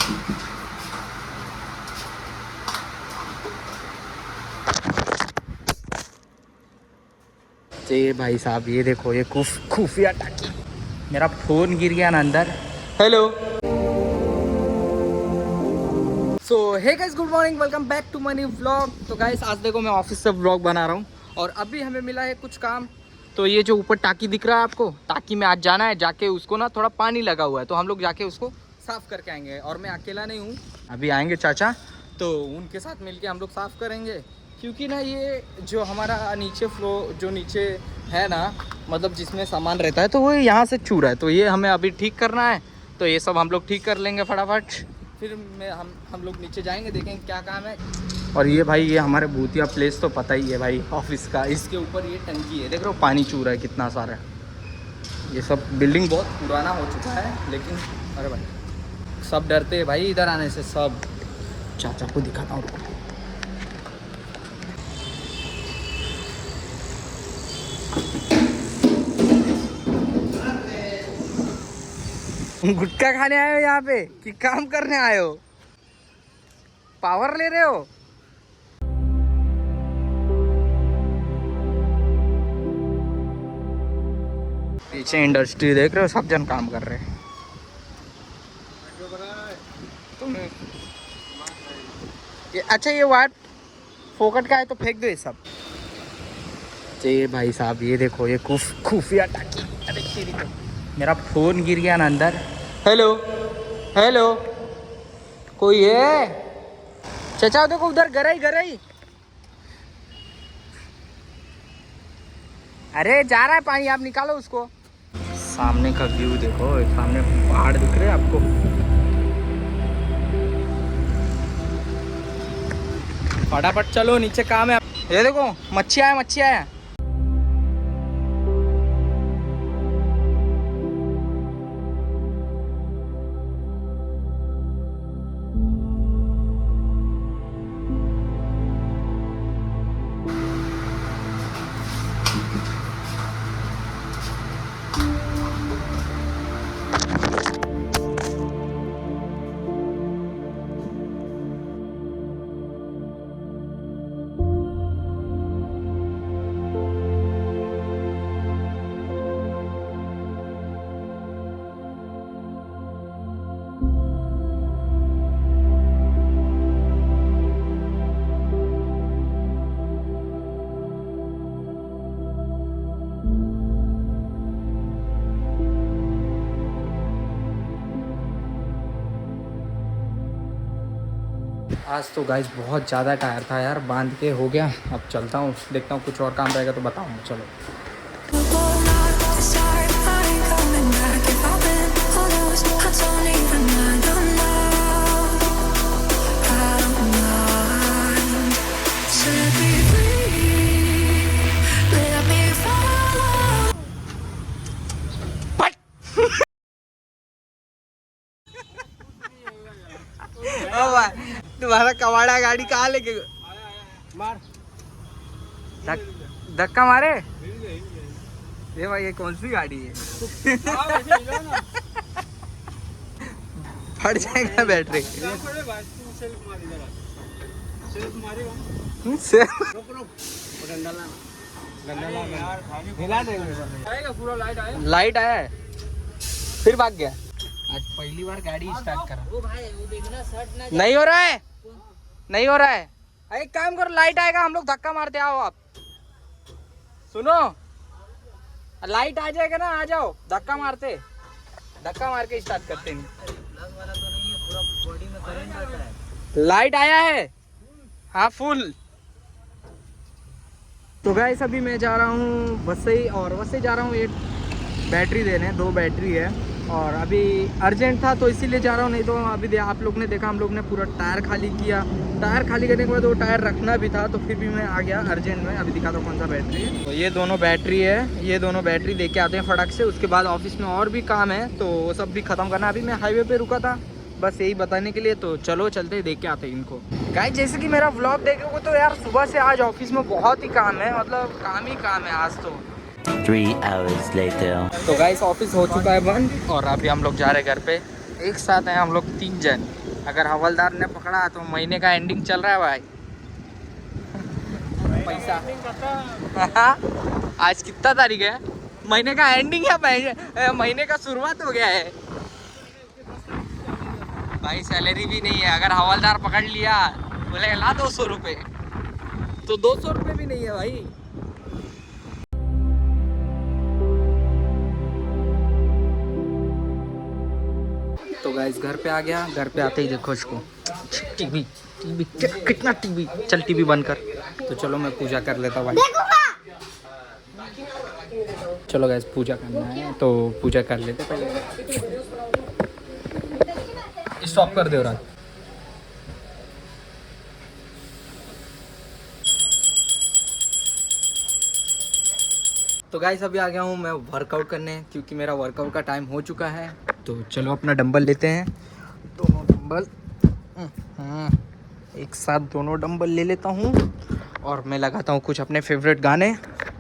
ये भाई साहब ये देखो, ये खुफिया टाकी। मेरा फ़ोन गिर गया ना अंदर। Hello. So hey guys, good morning, welcome back to my new vlog. तो गाइस आज देखो मैं ऑफिस से व्लॉग बना रहा हूँ और अभी हमें मिला है कुछ काम। तो ये जो ऊपर टाकी दिख रहा है आपको, टाकी में आज जाना है। जाके उसको ना थोड़ा पानी लगा हुआ है, तो हम लोग जाके उसको साफ़ करके आएंगे। और मैं अकेला नहीं हूँ, अभी आएंगे चाचा, तो उनके साथ मिलके हम लोग साफ़ करेंगे। क्योंकि ना ये जो हमारा नीचे फ्लोर जो नीचे है ना, मतलब जिसमें सामान रहता है, तो वो यहाँ से चूरा है। तो ये हमें अभी ठीक करना है। तो ये सब हम लोग ठीक कर लेंगे फटाफट। फिर हम लोग नीचे जाएंगे, देखेंगे क्या काम है। और ये भाई, ये हमारे भूतिया प्लेस तो पता ही है भाई ऑफिस का। इसके ऊपर ये टंकी है, देख रहे हो पानी चूरा है कितना सारा। ये सब बिल्डिंग बहुत पुराना हो चुका है, लेकिन अरे भाई सब डरते हैं भाई इधर आने से। सब चाचा को दिखाता हूँ। गुटखा खाने आए हो यहाँ पे कि काम करने आए हो? पावर ले रहे हो? पीछे इंडस्ट्री देख रहे हो, सब जन काम कर रहे हैं। तुम्हें अच्छा ये वाट फोकट का है तो फेंक दो ये सब। ये भाई साहब ये देखो, ये खुफिया टाकी। अरे तेरी तो, मेरा फोन गिर गया ना अंदर। हेलो हेलो, कोई है? चाचा देखो उधर गरई गरई। अरे जा रहा है पानी, आप निकालो उसको। सामने का व्यू देखो, सामने पहाड़ दिख रहे हैं आपको। फटाफट चलो, नीचे काम है। ये देखो मच्छी आया, मच्छी आया। आज तो गाइस बहुत ज़्यादा टायर था यार, बांध के हो गया। अब चलता हूँ, देखता हूँ कुछ और काम रहेगा तो बताऊँगा। चलो। तुम्हारा कवाड़ा गाड़ी कहाँ लेके मार धक्का मारे? ये भाई ये कौन सी गाड़ी है? फट जाएगा बैटरी। लाइट आया है, फिर भाग गया। आज पहली बार गाड़ी स्टार्ट करा। वो भाई वो देखना शर्ट ना नहीं हो रहा है, नहीं हो रहा है। एक काम करो, लाइट आएगा हम लोग धक्का मारते आओ। आप सुनो, लाइट आ जाएगा ना, आ जाओ, धक्का मारते, धक्का मार के स्टार्ट करते हैं। लाइट आया है हाँ फुल। तो गाइस अभी मैं जा रहा हूँ वसई, और वसई जा रहा हूँ एक बैटरी देने। 2 बैटरी है और अभी अर्जेंट था तो इसीलिए जा रहा हूँ। नहीं तो अभी आप लोग ने देखा, हम लोग ने पूरा टायर खाली किया। टायर खाली करने के बाद वो टायर रखना भी था, तो फिर भी मैं आ गया अर्जेंट में। अभी दिखाता हूँ कौन सा बैटरी है। तो ये दोनों बैटरी है, ये दोनों बैटरी दे के आते हैं फटाक से। उसके बाद ऑफिस में और भी काम है, तो वो सब भी ख़त्म करना। अभी मैं हाईवे पे रुका था बस यही बताने के लिए। तो चलो चलते देख के आते हैं इनको। गाइस जैसे कि मेरा व्लॉग देखोगे तो यार सुबह से आज ऑफिस में बहुत ही काम है, मतलब काम ही काम है आज तो। 3 hours later. तो गाइस ऑफिस हो चुका है बंद और अभी हम लोग जा रहे हैं घर पे। एक साथ हैं हम लोग 3 जन। अगर हवलदार ने पकड़ा तो महीने का एंडिंग चल रहा है भाई। पैसा आज कितना तारीख है? महीने का एंडिंग है, महीने का शुरुआत हो गया है भाई। सैलरी भी नहीं है। अगर हवलदार पकड़ लिया बोले ला 200 रुपये, तो 200 रुपये भी नहीं है भाई। तो गाइस घर पे आ गया। घर पे आते ही देखो इसको, टीवी टीवी कितना टीवी। चल टीवी बंद कर। तो चलो मैं पूजा कर लेता हूँ भाई। चलो गाइस पूजा करना है तो पूजा कर लेते पहले। स्टॉप कर दे रहा। तो गाइस अभी आ गया हूँ मैं वर्कआउट करने, क्योंकि मेरा वर्कआउट का टाइम हो चुका है। तो चलो अपना डंबल लेते हैं, दोनों डंबल एक साथ दोनों डंबल ले लेता हूँ और मैं लगाता हूँ कुछ अपने फेवरेट गाने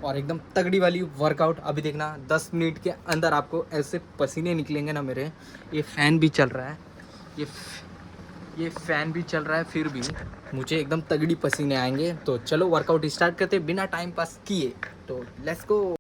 और एकदम तगड़ी वाली वर्कआउट। अभी देखना 10 मिनट के अंदर आपको ऐसे पसीने निकलेंगे ना मेरे। ये फ़ैन भी चल रहा है, ये फ़ैन भी चल रहा है, फिर भी मुझे एकदम तगड़ी पसीने आएंगे। तो चलो वर्कआउट स्टार्ट करते बिना टाइम पास किए। तो लेट्स गो।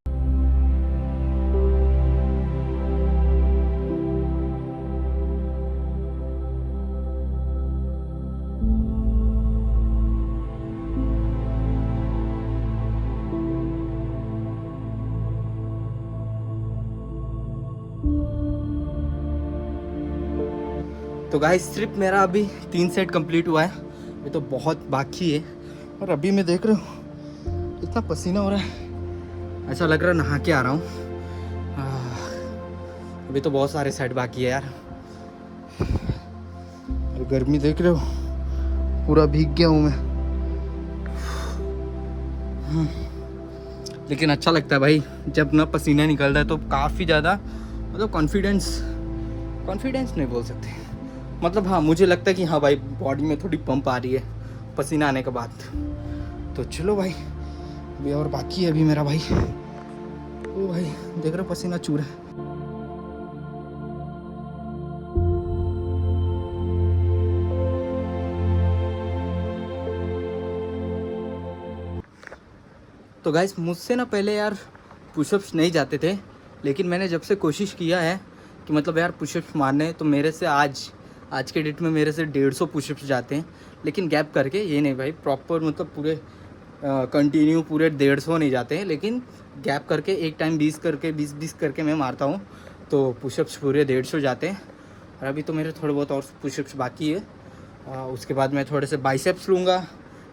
तो गाइस सिर्फ मेरा अभी 3 सेट कंप्लीट हुआ है, ये तो बहुत बाकी है। और अभी मैं देख रहा हूँ इतना पसीना हो रहा है, ऐसा लग रहा है नहा के आ रहा हूँ। अभी तो बहुत सारे सेट बाकी है यार। और गर्मी देख रहे हो, पूरा भीग गया हूँ मैं। लेकिन अच्छा लगता है भाई जब ना पसीना निकल रहा है, तो काफ़ी ज़्यादा मतलब कॉन्फिडेंस नहीं बोल सकते, मतलब हाँ मुझे लगता है कि हाँ भाई बॉडी में थोड़ी पंप आ रही है पसीना आने के बाद। तो चलो भाई अभी और बाकी है अभी मेरा भाई। ओ भाई देख रहे हो पसीना चूर है। तो गाइस मुझसे ना पहले यार पुशअप्स नहीं जाते थे, लेकिन मैंने जब से कोशिश किया है कि मतलब यार पुशअप्स मारने, तो मेरे से आज के डेट में मेरे से 150 पुशअप्स जाते हैं। लेकिन गैप करके, ये नहीं भाई प्रॉपर मतलब पूरे कंटिन्यू पूरे 150 नहीं जाते हैं, लेकिन गैप करके एक टाइम 20 करके मैं मारता हूँ, तो पुशअप्स पूरे 150 जाते हैं। और अभी तो मेरे थोड़े बहुत और पुशअप्स बाकी है। उसके बाद मैं थोड़े से बाइसेप्स लूँगा,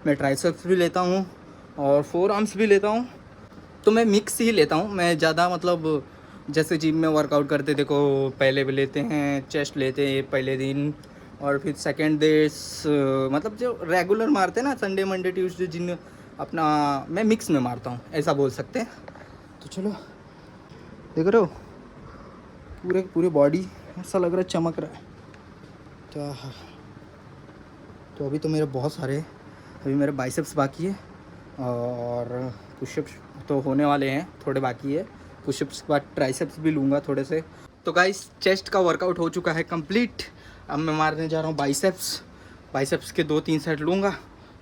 मैं ट्राइसेप्स भी लेता हूँ और 4 आर्म्स भी लेता हूँ। तो मैं मिक्स ही लेता हूँ, मैं ज़्यादा मतलब जैसे जिम में वर्कआउट करते देखो, पहले भी लेते हैं चेस्ट लेते हैं पहले दिन, और फिर सेकंड डे मतलब जो रेगुलर मारते हैं ना संडे मंडे ट्यूसडे, जिन अपना मैं मिक्स में मारता हूँ ऐसा बोल सकते हैं। तो चलो देख रहे हो पूरे बॉडी ऐसा लग रहा है चमक रहा है। तो अभी तो मेरे बहुत सारे, अभी मेरे बाइसेप्स बाकी है और पुशअप्स तो होने वाले हैं, थोड़े बाकी है। पुशअप्स के बाद ट्राइसेप्स भी लूँगा थोड़े से। तो गाइस चेस्ट का वर्कआउट हो चुका है कंप्लीट। अब मैं मारने जा रहा हूँ बाइसेप्स के 2-3 सेट लूँगा,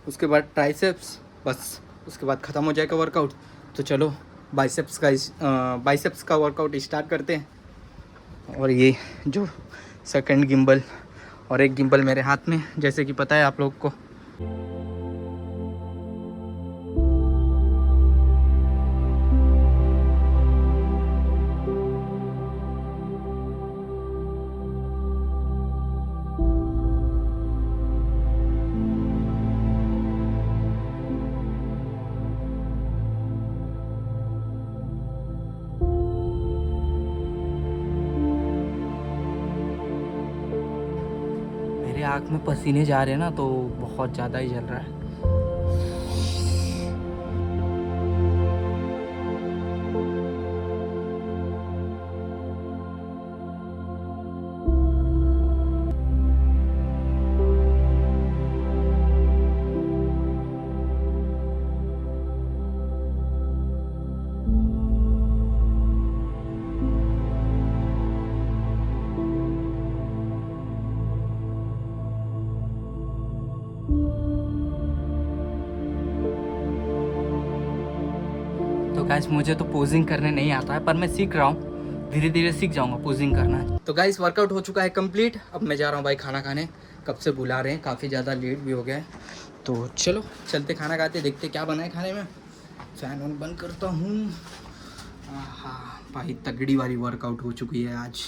उसके बाद ट्राइसेप्स, बस उसके बाद ख़त्म हो जाएगा वर्कआउट। तो चलो बाइसेप्स का वर्कआउट स्टार्ट करते हैं। और ये जो सेकंड गिम्बल और एक गिम्बल मेरे हाथ में, जैसे कि पता है आप लोग को। मेरे आँख में पसीने जा रहे हैं ना, तो बहुत ज़्यादा ही जल रहा है। तो गाइस मुझे तो पोजिंग करने नहीं आता है, पर मैं सीख रहा हूँ, धीरे धीरे सीख जाऊंगा पोजिंग करना। तो गाइस वर्कआउट हो चुका है कंप्लीट। अब मैं जा रहा हूँ भाई खाना खाने, कब से बुला रहे हैं, काफ़ी ज़्यादा लेट भी हो गया है। तो चलो चलते खाना खाते, देखते क्या बना है खाने में। फैन ऑन बंद करता हूँ। हाँ भाई तगड़ी वाली वर्कआउट हो चुकी है आज।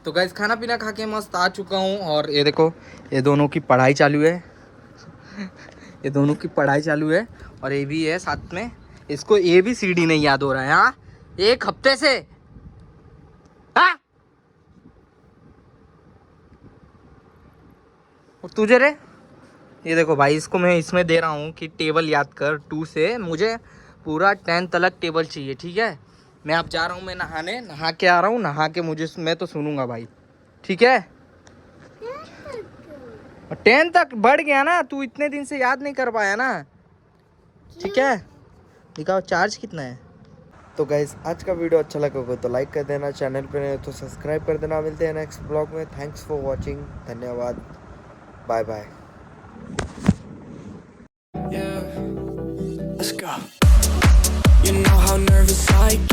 तो गाइस खाना पीना खा के मस्त आ चुका हूँ। और ये देखो ये दोनों की पढ़ाई चालू है ये दोनों की पढ़ाई चालू है और ये भी है साथ में। इसको ABCD नहीं याद हो रहा है। हाँ एक हफ्ते से। हाँ और तुझे रे, ये देखो भाई इसको मैं इसमें दे रहा हूँ कि टेबल याद कर 2 से, मुझे पूरा 10 तक टेबल चाहिए, ठीक है। मैं अब जा रहा हूँ, मैं नहाने, नहा के आ रहा हूँ, नहा के मुझे मैं तो सुनूंगा भाई, ठीक है। 10 तक बढ़ गया ना, तू इतने दिन से याद नहीं कर पाया ना, ठीक है। दिखाओ चार्ज कितना है। तो गाइस आज का वीडियो अच्छा लगा हो तो लाइक कर देना, चैनल पे नए हो तो सब्सक्राइब कर देना। मिलते हैं नेक्स्ट ब्लॉग में। थैंक्स फॉर वॉचिंग, धन्यवाद, bye bye. Yeah, let's go. You know how nervous I get.